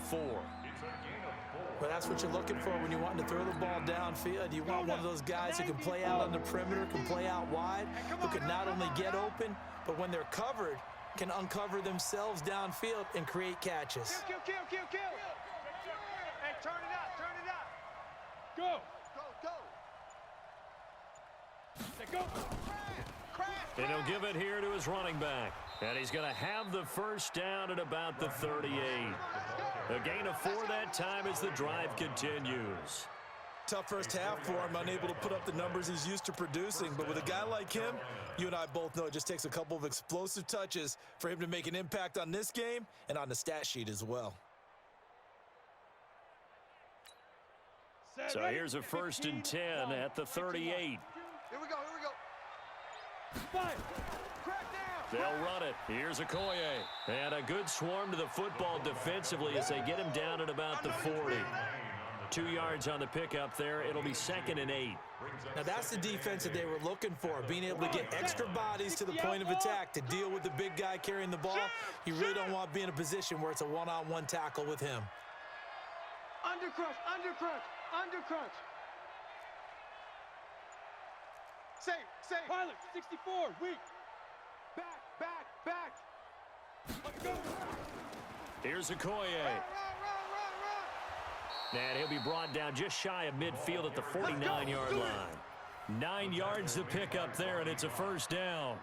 4. Well, that's what you're looking for when you're wanting to throw the ball downfield. You want one of those guys who can play out on the perimeter, can play out wide, who can not only get open, but when they're covered, can uncover themselves downfield and create catches. Kill. Hey, turn it out. Go. Go. And he'll give it here to his running back. And he's going to have the first down at about the 38. A gain of 4 that time as the drive continues. Tough first half for him, unable to put up the numbers he's used to producing. But with a guy like him, you and I both know it just takes a couple of explosive touches for him to make an impact on this game and on the stat sheet as well. So here's a 1st and 10 at the 38. Here we go. They'll run it. Here's Okoye. And a good swarm to the football defensively as they get him down at about the 40. 2 yards on the pickup there. It'll be 2nd and 8. Now that's the defense that they were looking for, being able to get extra bodies to the point of attack to deal with the big guy carrying the ball. You really don't want to be in a position where it's a one-on-one tackle with him. Undercrunch. Save. Pilot, 64, weak. Back. Let's go. Here's Okoye. Run. And he'll be brought down just shy of midfield at the 49-yard line. 9 yards to pick up there, and it's a 1st down.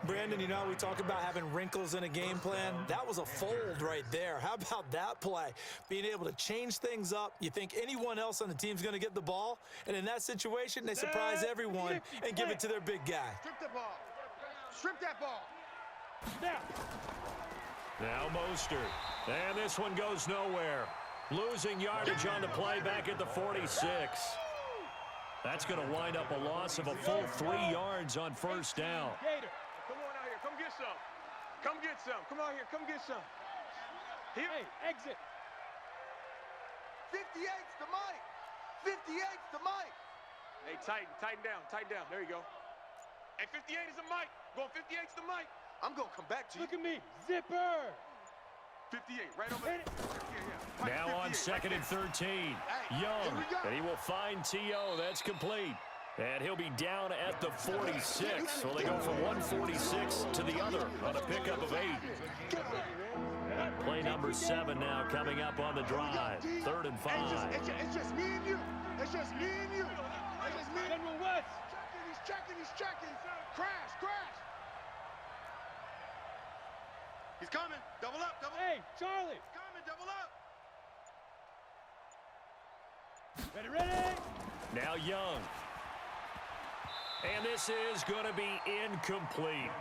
Brandon, you know, we talk about having wrinkles in a game plan. That was a fold right there. How about that play? Being able to change things up. You think anyone else on the team's going to get the ball, and in that situation, they surprise everyone and give it to their big guy. Strip that ball. Now Mostert. And this one goes nowhere. Losing yardage on the play back at the 46. That's going to wind up a loss of a full 3 yards on 1st down. Come on out here. Come get some. Come out here. Come get some. Here. Hey, exit. 58's the mic. 58's the mic. Hey, tighten down. There you go. Hey, 58 is the mic. Going 58's the mic. I'm going to come back to you. Look at me. Zipper. 58, right over there. Yeah. Now on 2nd and 13. Young, and he will find T.O. That's complete. And he'll be down at the 46. So they go from 146 to the other on a pickup of 8. Play number 7 now coming up on the drive. 3rd and 5. It's just me and you. General West. He's checking. Crash. He's coming. Double up. Hey, Charlie. Coming. Double up. Ready. Now Young. And this is going to be incomplete.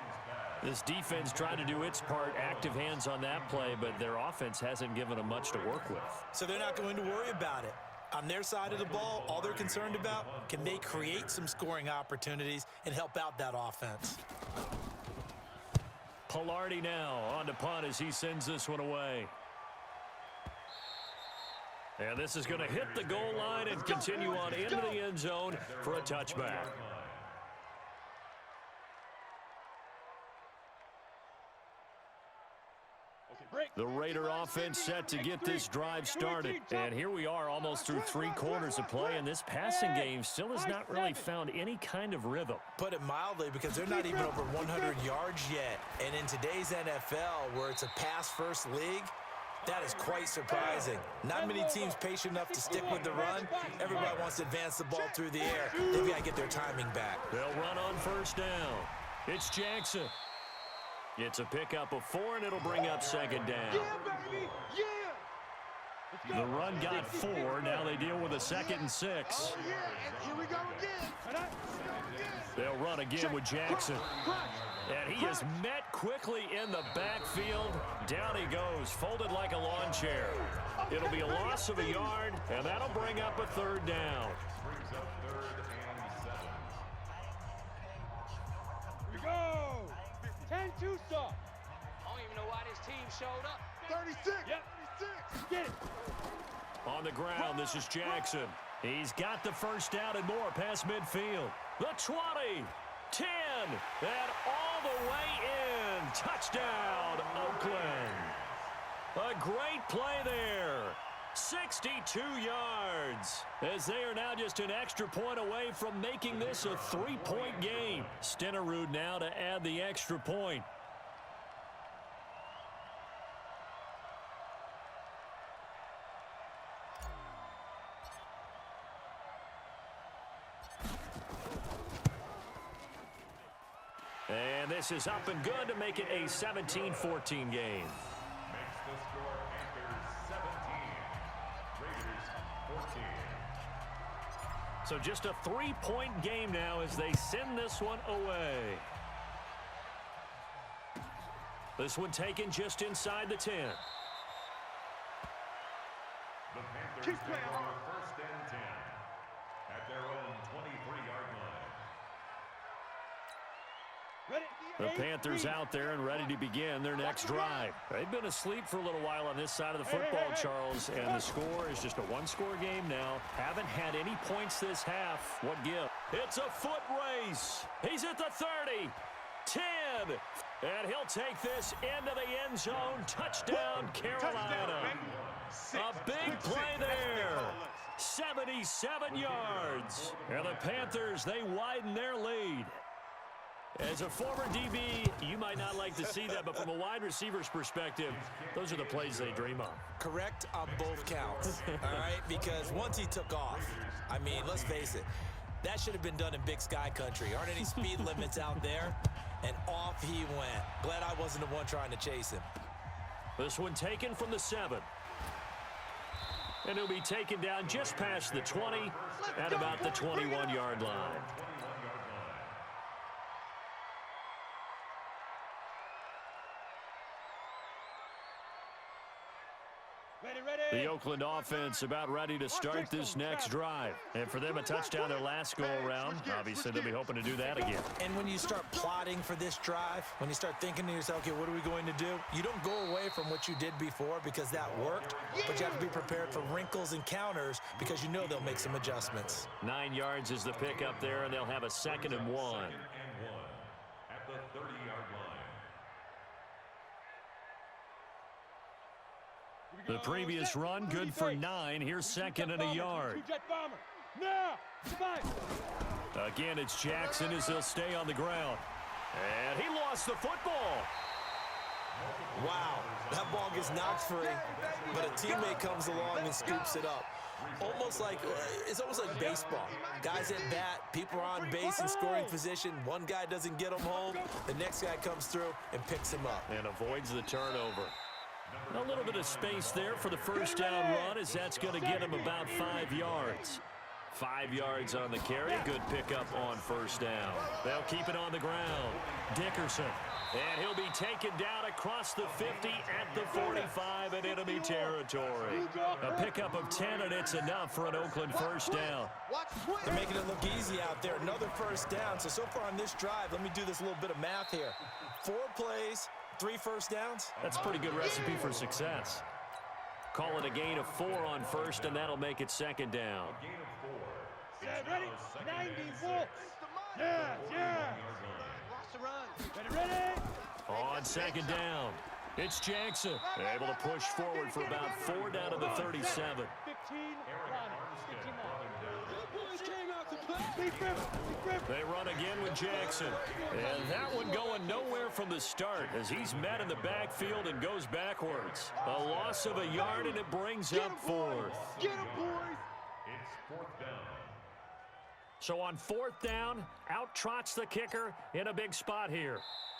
This defense tried to do its part, active hands on that play, but their offense hasn't given them much to work with. So they're not going to worry about it. On their side of the ball, all they're concerned about, can they create some scoring opportunities and help out that offense? Pilardi now on to punt as he sends this one away. And this is going to hit the goal line and continue on into the end zone for a touchback. The Raider offense set to get this drive started. And here we are almost through 3 quarters of play, and this passing game still has not really found any kind of rhythm. Put it mildly, because they're not even over 100 yards yet. And in today's NFL, where it's a pass-first league, that is quite surprising. Not many teams patient enough to stick with the run. Everybody wants to advance the ball through the air. They've got to get their timing back. They'll run on 1st down. It's Jackson. It's a pickup of 4, and it'll bring up 2nd down. Yeah, baby! Yeah! The run got 4. Now they deal with a 2nd and 6. Oh, yeah. And here we go again. They'll run again with Jackson. And he is met quickly in the backfield. Down he goes, folded like a lawn chair. It'll be a loss of a yard, and that'll bring up a 3rd down. Here we go! 10-2 stop. I don't even know why this team showed up. 36. Yep. 36. Get it. On the ground, this is Jackson. He's got the 1st down and more past midfield. The 20, 10, and all the way in. Touchdown, Oakland. A great play there. 62 yards, as they are now just an extra point away from making this a 3-point game. Stenerud now to add the extra point. And this is up and good to make it a 17-14 game. Makes the score Panthers 17, Raiders 14. So just a 3-point game now as they send this one away. This one taken just inside the 10. The Panthers take over first and 10 at their own 23-yard line. The Panthers out there and ready to begin their next drive. They've been asleep for a little while on this side of the football, Charles, and the score is just a one-score game now. Haven't had any points this half. What give? It's a foot race. He's at the 30, 10, and he'll take this into the end zone. Touchdown, Carolina. A big play there. 77 yards. And the Panthers, they widen their lead. As a former DB, you might not like to see that, but from a wide receiver's perspective, those are the plays they dream of. Correct on both counts, all right? Because once he took off, I mean, let's face it, that should have been done in Big Sky country. Aren't any speed limits out there? And off he went. Glad I wasn't the one trying to chase him. This one taken from the 7. And he'll be taken down just past the 20 at about the 21-yard line. The Oakland offense about ready to start this next drive. And for them, a touchdown their last go-around. Obviously, they'll be hoping to do that again. And when you start plotting for this drive, when you start thinking to yourself, okay, what are we going to do? You don't go away from what you did before because that worked, but you have to be prepared for wrinkles and counters because you know they'll make some adjustments. 9 yards is the pickup there, and they'll have a 2nd and 1. At the 30-yard line. The previous run, good for 9. Here's 2nd and a yard. Again, it's Jackson as he'll stay on the ground. And he lost the football. Wow, that ball gets knocked free, but a teammate comes along and scoops it up. It's almost like baseball. Guys at bat, people are on base in scoring position. One guy doesn't get him home. The next guy comes through and picks him up. And avoids the turnover. A little bit of space there for the first down run as that's going to get him about 5 yards. 5 yards on the carry. Good pickup on first down. They'll keep it on the ground. Dickerson. And he'll be taken down across the 50 at the 45 in enemy territory. A pickup of 10, and it's enough for an Oakland first down. They're making it look easy out there. Another first down. So far on this drive, let me do this little bit of math here. 4 plays, 3 first downs. That's a pretty good recipe for success. Call it a gain of 4 on first, and that'll make it 2nd down. A gain of 4. Yeah, ready? 90 volts. Yeah. Ready? On 2nd down, it's Jackson. Able to push forward for about 4 down to the 37. 15. They run again with Jackson. And that one going nowhere from the start as he's met in the backfield and goes backwards. A loss of a yard, and it brings up 4th. Get him, boys. It's 4th down. So on 4th down, out trots the kicker in a big spot here.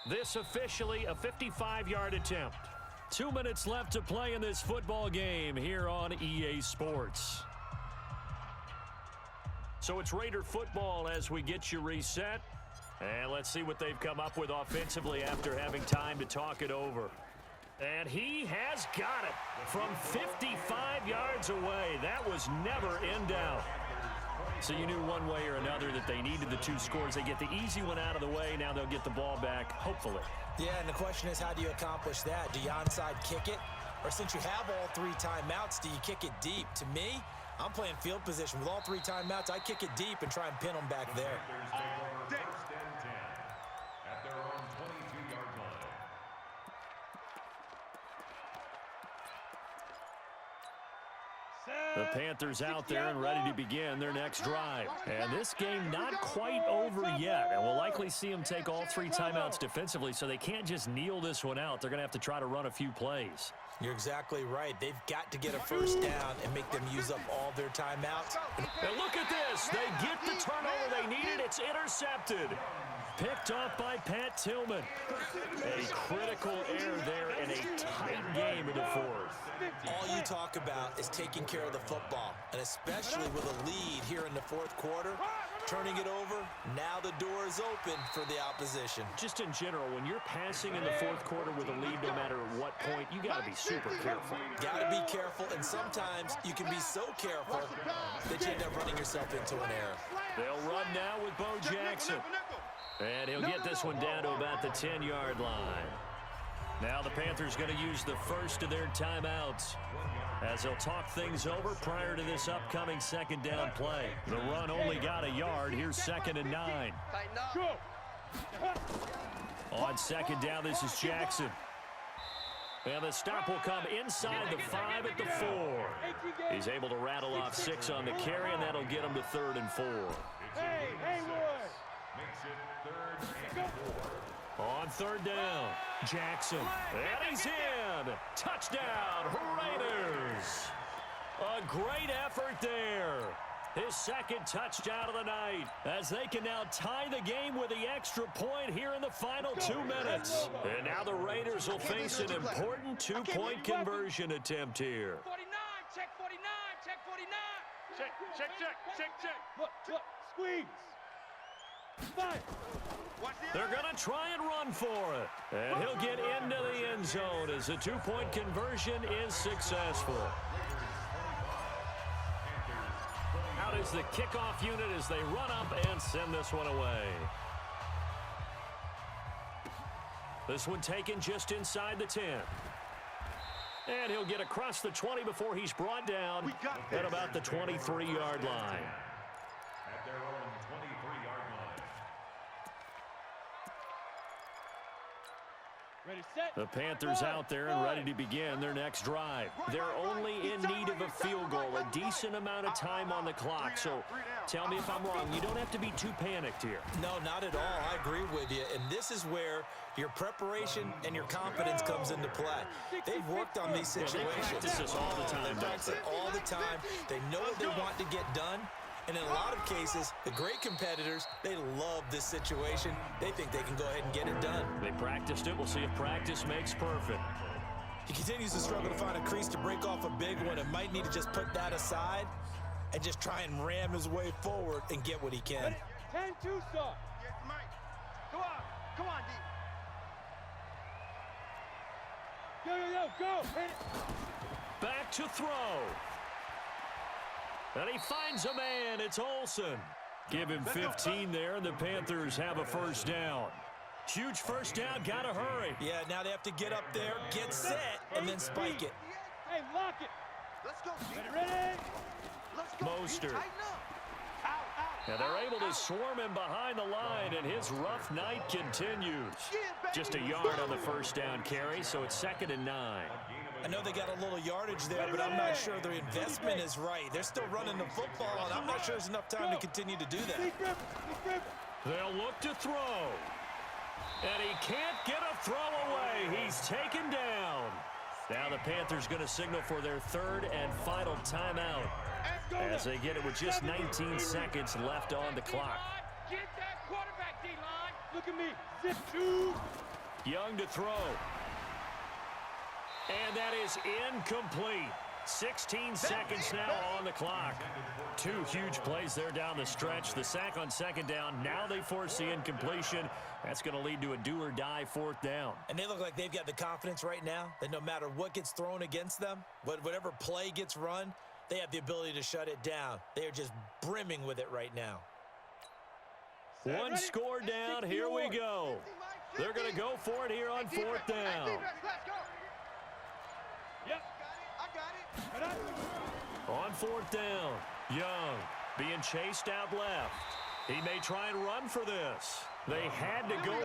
This officially a 55-yard attempt. 2 minutes left to play in this football game here on EA Sports. So it's Raider football as we get you reset. And let's see what they've come up with offensively after having time to talk it over. And he has got it from 55 yards away. That was never in doubt. So you knew one way or another that they needed the 2 scores. They get the easy one out of the way. Now they'll get the ball back, hopefully. Yeah, and the question is, how do you accomplish that? Do you onside kick it? Or since you have all 3 timeouts, do you kick it deep? To me, I'm playing field position. With all 3 timeouts, I kick it deep and try and pin them back there. First and 10 at their own 22-yard line. The Panthers out there and ready to begin their next drive. And this game not quite over yet. And we'll likely see them take all 3 timeouts defensively, so they can't just kneel this one out. They're going to have to try to run a few plays. You're exactly right. They've got to get a first down and make them use up all their timeouts. And look at this. They get the turnover they needed. It's intercepted. Picked off by Pat Tillman. A critical error there in a tight game in the fourth. All you talk about is taking care of the football, and especially with a lead here in the fourth quarter, turning it over, now the door is open for the opposition. Just in general, when you're passing in the fourth quarter with a lead, no matter what point, you got to be super careful. Got to be careful, and sometimes you can be so careful that you end up running yourself into an error. They'll run now with Bo Jackson. And he'll get this one down to about the 10-yard line. Now the Panthers going to use the first of their timeouts as they'll talk things over prior to this upcoming second down play. The run only got a yard. Here's 2nd and 9. On second down, this is Jackson. And the stop will come inside the 5 at the 4. He's able to rattle off 6 on the carry, and that'll get him to 3rd and 4. On 3rd down, Jackson. And he's in. Touchdown, Raiders. A great effort there. His 2nd touchdown of the night, as they can now tie the game with the extra point here in the final 2 minutes. And now the Raiders will face an important 2-point conversion attempt here. 49, check 49, check 49. Check. Look, squeeze. 5. They're going to try and run for it. And he'll get into the end zone as the 2-point conversion is successful. Out is the kickoff unit as they run up and send this one away. This one taken just inside the 10. And he'll get across the 20 before he's brought down at about the 23-yard line. At their own 23-yard line. Ready, set. The Panthers out there and ready to begin their next drive. They're only in need of a field goal, a decent amount of time on the clock. So tell me if I'm wrong. You don't have to be too panicked here. No, not at all. I agree with you. And this is where your preparation and your confidence comes into play. They've worked on these situations. They practice this all the time. They practice it all the time. They know what they want to get done. And in a lot of cases, the great competitors, they love this situation. They think they can go ahead and get it done. They practiced it. We'll see if practice makes perfect. He continues to struggle to find a crease to break off a big one and might need to just put that aside and just try and ram his way forward and get what he can. 10-2, sir. Come on, D. Go. Hit it. Back to throw. And he finds a man. It's Olsen. Give him 15 there, and the Panthers have a first down. Huge first down. Got to hurry. Yeah, now they have to get up there, get set, and then spike it. Hey, lock it. Let's go. Ready? Let's go. Mostert. Now they're able to swarm him behind the line, and his rough night continues. Just a yard on the first down carry, so it's 2nd and 9. I know they got a little yardage there, but I'm not sure their investment is right. They're still running the football, and I'm not sure there's enough time to continue to do that. They'll look to throw. And he can't get a throw away. He's taken down. Now the Panthers going to signal for their 3rd and final timeout as they get it with just 19 seconds left on the clock. Get that quarterback, D-line. Look at me. Zip 2. Young to throw. And that is incomplete. 16 seconds now on the clock. 2 huge plays there down the stretch. The sack on 2nd down. Now they force the incompletion. That's going to lead to a do-or-die 4th down. And they look like they've got the confidence right now that no matter what gets thrown against them, whatever play gets run, they have the ability to shut it down. They are just brimming with it right now. One score down. Here we go. They're going to go for it here on 4th down. Yep. I got it. On 4th down, Young being chased out left. He may try and run for this. They had to go